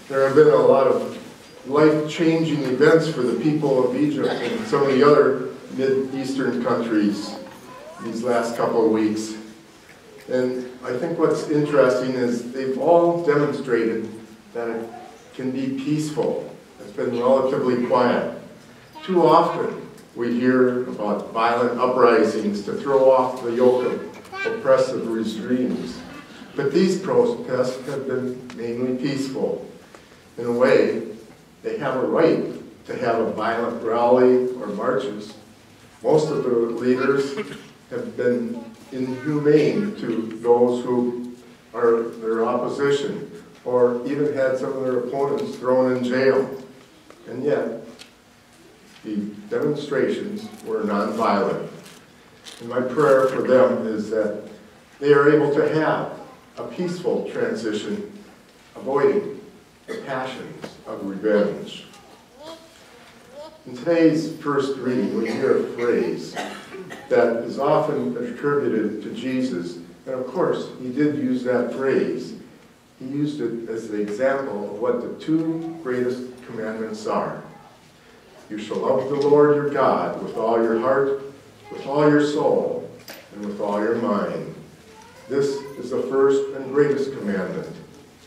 There have been a lot of life-changing events for the people of Egypt and some of the other Mid-Eastern countries these last couple of weeks. And I think what's interesting is they've all demonstrated that it can be peaceful. It's been relatively quiet. Too often we hear about violent uprisings to throw off the yoke of oppressive regimes. But these protests have been mainly peaceful. In a way, they have a right to have a violent rally or marches. Most of the leaders have been inhumane to those who are their opposition, or even had some of their opponents thrown in jail. And yet, the demonstrations were nonviolent. And my prayer for them is that they are able to have a peaceful transition, avoiding the passions of revenge. In today's first reading, we hear a phrase that is often attributed to Jesus. And of course, he did use that phrase. He used it as the example of what the two greatest commandments are. You shall love the Lord your God with all your heart, with all your soul, and with all your mind. This is the first and greatest commandment,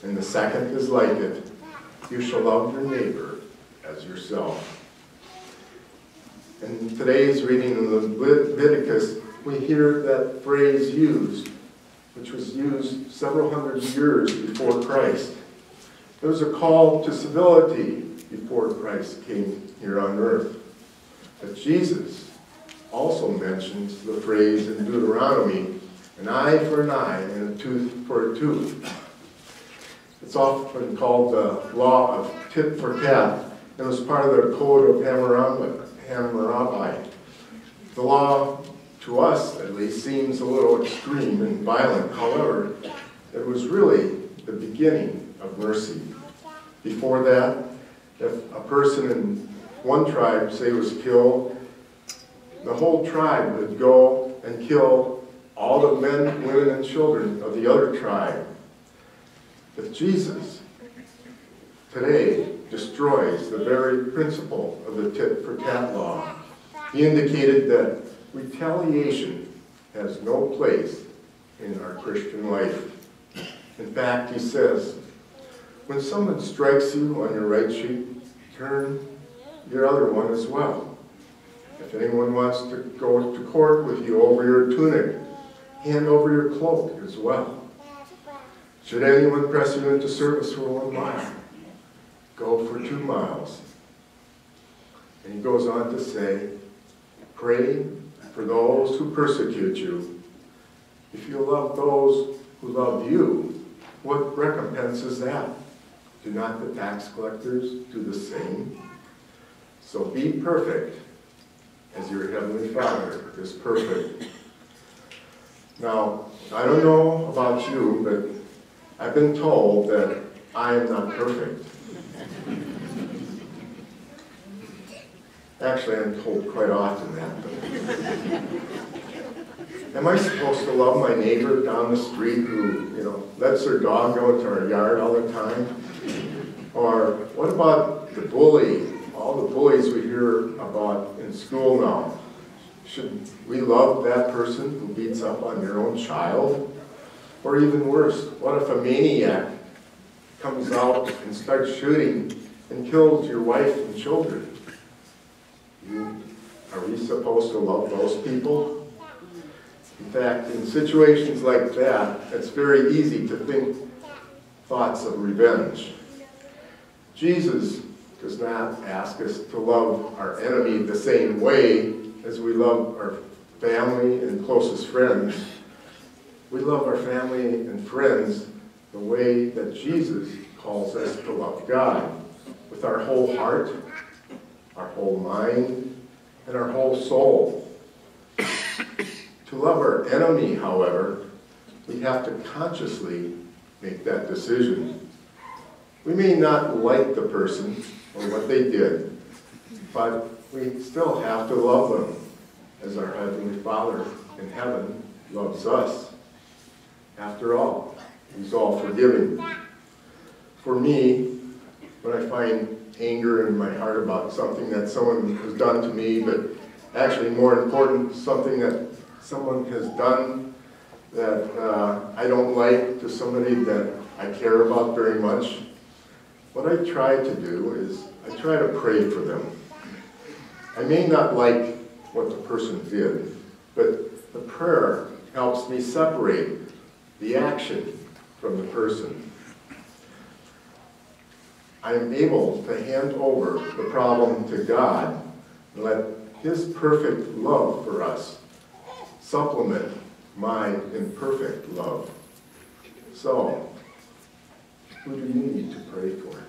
and the second is like it. You shall love your neighbor as yourself. In today's reading of Leviticus, we hear that phrase used, which was used several hundred years before Christ. It was a call to civility before Christ came here on earth. But Jesus also mentions the phrase in Deuteronomy, an eye for an eye and a tooth for a tooth. It's often called the law of tit for tat, and was part of the code of Hammurabi. The law, to us at least, seems a little extreme and violent. However, it was really the beginning of mercy. Before that, if a person in one tribe, say, was killed, the whole tribe would go and kill all the men, women, and children of the other tribe. But Jesus today destroys the very principle of the tit-for-tat law. He indicated that retaliation has no place in our Christian life. In fact, he says, when someone strikes you on your right cheek, turn your other one as well. If anyone wants to go to court with you over your tunic, hand over your cloak as well. Should anyone press you into service for 1 mile, go for 2 miles. And he goes on to say, pray for those who persecute you. If you love those who love you, what recompense is that? Do not the tax collectors do the same? So be perfect as your heavenly Father is perfect. Now, I don't know about you, but I've been told that I am not perfect. Actually, I'm told quite often that. Am I supposed to love my neighbor down the street who, lets their dog go into our yard all the time? Or what about the bully, all the bullies we hear about in school now? Should we love that person who beats up on your own child? Or even worse, what if a maniac comes out and starts shooting and kills your wife and children? Are we supposed to love those people? In fact, in situations like that, it's very easy to think thoughts of revenge. Jesus does not ask us to love our enemy the same way as we love our family and closest friends. We love our family and friends the way that Jesus calls us to love God, with our whole heart, our whole mind, and our whole soul. To love our enemy, however, we have to consciously make that decision. We may not like the person or what they did, but we still have to love them as our Heavenly Father in heaven loves us. After all, He's all forgiving. For me, find anger in my heart about something that someone has done to me, but actually more important, something that someone has done that I don't like to somebody that I care about very much, what I try to do is I try to pray for them. I may not like what the person did, but the prayer helps me separate the action from the person. I am able to hand over the problem to God and let His perfect love for us supplement my imperfect love. So, who do you need to pray for?